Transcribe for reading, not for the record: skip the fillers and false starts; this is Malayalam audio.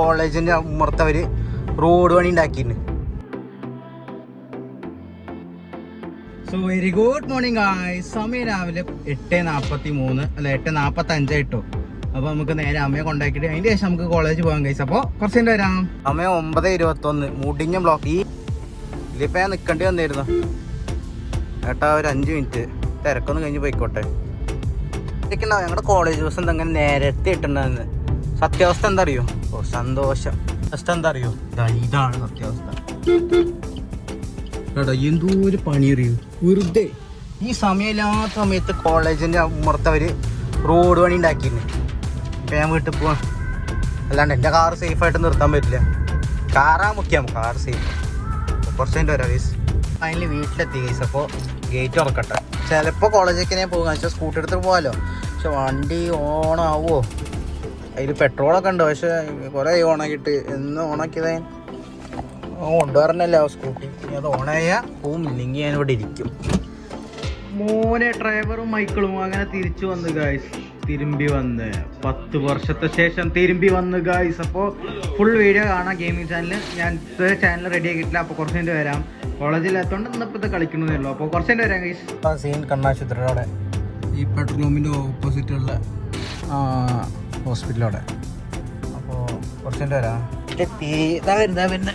കോളേജിന്റെ ഉമ്മർത്തവര് റോഡ് പണി ഉണ്ടാക്കിയിരുന്നു. So very good morning guys. സമയം രാവിലെ 8:43 അല്ല 8:45 കേട്ടോ. അപ്പൊ നമുക്ക് നേരെ അമ്മയെ കൊണ്ടാക്കിയിട്ട് അതിന്റെ ശേഷം നമുക്ക് കോളേജ് പോകാൻ കഴിച്ചു. അപ്പൊ കുറച്ചുകൊണ്ട് വരാം. സമയം 9:21. മുടിഞ്ഞ ബ്ലോക്ക്. ഇതിലിപ്പോ ഞാൻ നിൽക്കേണ്ടി വന്നിരുന്നു ഏട്ടാ. ഒരു 5 മിനിറ്റ് തിരക്കൊന്നും കഴിഞ്ഞ് പോയിക്കോട്ടെ. ഇരിക്കണ്ടാവും ഞങ്ങളുടെ കോളേജ് ബസ് എന്തെങ്കിലും നേരത്തെ ഇട്ടുണ്ടാകുന്നത്. സത്യാവസ്ഥ എന്താ അറിയോ? ഓ സന്തോഷം. അവസ്ഥ എന്താ അറിയോ? ഇതാണ് സത്യാവസ്ഥ. കേട്ടോ എന്തോ ഒരു പണി അറിയൂ വെറുതെ. ഈ സമയമില്ലാത്ത സമയത്ത് കോളേജിന്റെ ഉമ്മർത്തവര് റോഡ് പണി ഉണ്ടാക്കിയിരുന്നു. ഇപ്പം ഞാൻ വീട്ടിൽ പോവാ. അല്ലാണ്ട് എൻ്റെ കാർ സേഫായിട്ട് നിർത്താൻ പറ്റില്ല. കാറാ മുഖ്യം, കാർ സേഫ്. കുറച്ച് കഴിഞ്ഞിട്ട് വരാം ഗൈസ്. ഫൈനലി വീട്ടിലെത്തി ഗൈസ്. അപ്പോൾ ഗേറ്റ് തുറക്കട്ടെ. ചിലപ്പോൾ കോളേജിലേക്ക് ഞാൻ പോകുക വെച്ചാൽ സ്കൂട്ടി എടുത്തിട്ട് പോകാമല്ലോ. പക്ഷെ വണ്ടി ഓണാവോ? അതിൽ പെട്രോളൊക്കെ ഉണ്ട്. പക്ഷെ കുറേ ഓണാക്കിയിട്ട് എന്ന് ഓണാക്കിയതാ കൊണ്ടുവരണല്ലോ സ്കൂട്ടി. അത് ഓണായാൽ പോവും, ഇല്ലെങ്കിൽ ഞാൻ ഇവിടെ ഇരിക്കും. മോനെ ഡ്രൈവറും മൈക്കിളും അങ്ങനെ തിരിച്ചു വന്ന് ഗായ്സ്. തിരുമ്പി വന്ന് 10 വർഷത്തെ ശേഷം തിരുമ്പി വന്ന് ഗായ്സ്. അപ്പോൾ ഫുൾ വീഡിയോ കാണാം ഗെയിമിംഗ് ചാനൽ. ഞാൻ ചാനൽ റെഡി ആക്കിയിട്ടില്ല. അപ്പോൾ കുറച്ച് കഴിഞ്ഞ് വരാം. കോളേജിലെത്തോണ്ട് ഇന്നിപ്പോൾ കളിക്കണമെന്നേ ഉള്ളൂ. അപ്പോൾ കുറച്ച് കഴിഞ്ഞ് വരാം ഗൈസ്. സീൻ കണ്ണാശുപത്രിയുടെ ഈ പെട്രോൾ പമ്പിൻ്റെ ഓപ്പോസിറ്റുള്ള ഹോസ്പിറ്റലോടെ. അപ്പോൾ കുറച്ച് കഴിഞ്ഞ് വരാം. പിന്നെ